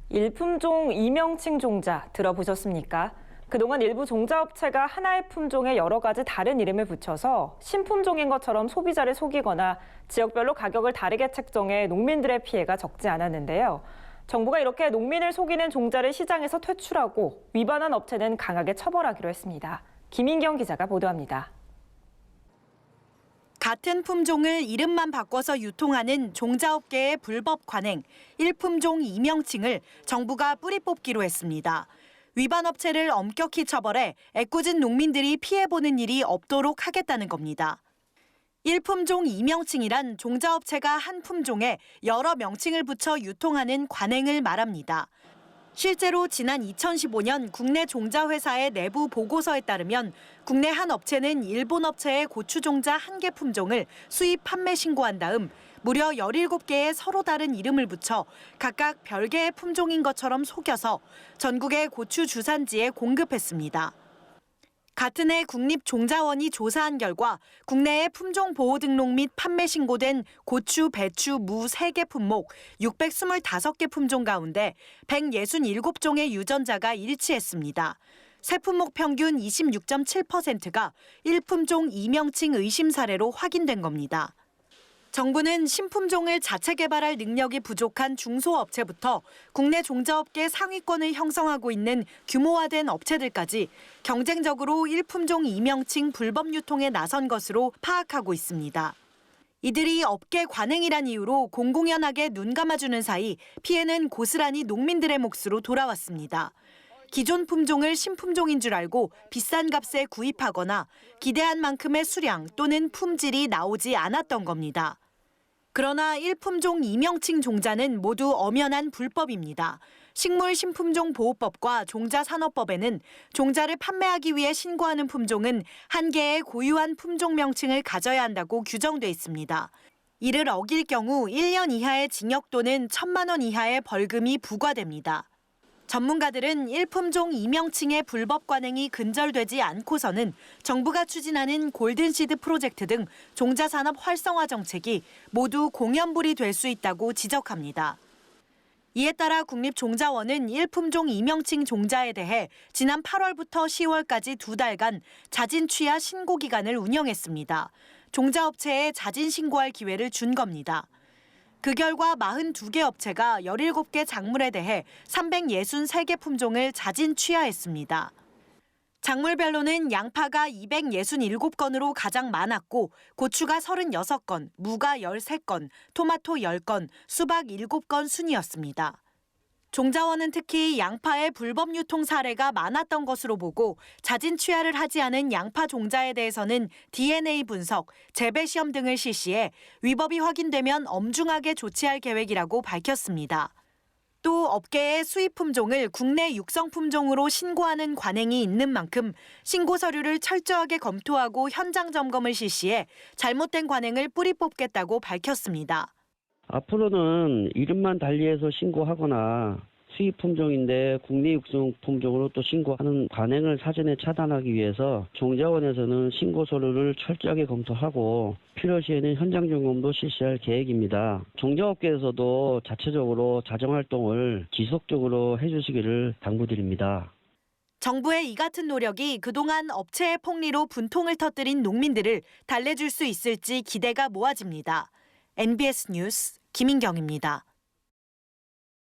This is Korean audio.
일품종 이명칭 종자 들어보셨습니까? 그동안 일부 종자업체가 하나의 품종에 여러 가지 다른 이름을 붙여서 신품종인 것처럼 소비자를 속이거나 지역별로 가격을 다르게 책정해 농민들의 피해가 적지 않았는데요. 정부가 이렇게 농민을 속이는 종자를 시장에서 퇴출하고 위반한 업체는 강하게 처벌하기로 했습니다. 김인경 기자가 보도합니다. 같은 품종을 이름만 바꿔서 유통하는 종자업계의 불법 관행, 일품종 이명칭을 정부가 뿌리 뽑기로 했습니다. 위반 업체를 엄격히 처벌해 애꿎은 농민들이 피해보는 일이 없도록 하겠다는 겁니다. 일품종 이명칭이란 종자업체가 한 품종에 여러 명칭을 붙여 유통하는 관행을 말합니다. 실제로 지난 2015년 국내 종자회사의 내부 보고서에 따르면 국내 한 업체는 일본 업체의 고추 종자 1개 품종을 수입 판매 신고한 다음 무려 17개의 서로 다른 이름을 붙여 각각 별개의 품종인 것처럼 속여서 전국의 고추 주산지에 공급했습니다. 같은 해 국립종자원이 조사한 결과 국내에 품종 보호 등록 및 판매 신고된 고추, 배추, 무 3개 품목 625개 품종 가운데 167종의 유전자가 일치했습니다. 새 품목 평균 26.7%가 일품종 이명칭 의심 사례로 확인된 겁니다. 정부는 신품종을 자체 개발할 능력이 부족한 중소업체부터 국내 종자업계 상위권을 형성하고 있는 규모화된 업체들까지 경쟁적으로 일품종 이명칭 불법 유통에 나선 것으로 파악하고 있습니다. 이들이 업계 관행이란 이유로 공공연하게 눈 감아주는 사이 피해는 고스란히 농민들의 몫으로 돌아왔습니다. 기존 품종을 신품종인 줄 알고 비싼 값에 구입하거나 기대한 만큼의 수량 또는 품질이 나오지 않았던 겁니다. 그러나 일품종 이명칭 종자는 모두 엄연한 불법입니다. 식물신품종보호법과 종자산업법에는 종자를 판매하기 위해 신고하는 품종은 한 개의 고유한 품종 명칭을 가져야 한다고 규정돼 있습니다. 이를 어길 경우 1년 이하의 징역 또는 1,000만 원 이하의 벌금이 부과됩니다. 전문가들은 일품종 이명칭의 불법 관행이 근절되지 않고서는 정부가 추진하는 골든시드 프로젝트 등 종자산업 활성화 정책이 모두 공연불이 될 수 있다고 지적합니다. 이에 따라 국립종자원은 일품종 이명칭 종자에 대해 지난 8월부터 10월까지 2달간 자진 취하 신고 기간을 운영했습니다. 종자업체에 자진 신고할 기회를 준 겁니다. 그 결과 42개 업체가 17개 작물에 대해 363개 품종을 자진 취하했습니다. 작물별로는 양파가 267건으로 가장 많았고 고추가 36건, 무가 13건, 토마토 10건, 수박 7건 순이었습니다. 종자원은 특히 양파의 불법 유통 사례가 많았던 것으로 보고 자진 취하를 하지 않은 양파 종자에 대해서는 DNA 분석, 재배 시험 등을 실시해 위법이 확인되면 엄중하게 조치할 계획이라고 밝혔습니다. 또 업계의 수입 품종을 국내 육성 품종으로 신고하는 관행이 있는 만큼 신고 서류를 철저하게 검토하고 현장 점검을 실시해 잘못된 관행을 뿌리 뽑겠다고 밝혔습니다. 앞으로는 이름만 달리해서 신고하거나 수입 품종인데 국내 육성 품종으로 또 신고하는 관행을 사전에 차단하기 위해서 종자원에서는 신고 서류를 철저하게 검토하고 필요시에는 현장 점검도 실시할 계획입니다. 종자업계에서도 자체적으로 자정활동을 지속적으로 해주시기를 당부드립니다. 정부의 이 같은 노력이 그동안 업체의 폭리로 분통을 터뜨린 농민들을 달래줄 수 있을지 기대가 모아집니다. NBS 뉴스 김인경입니다.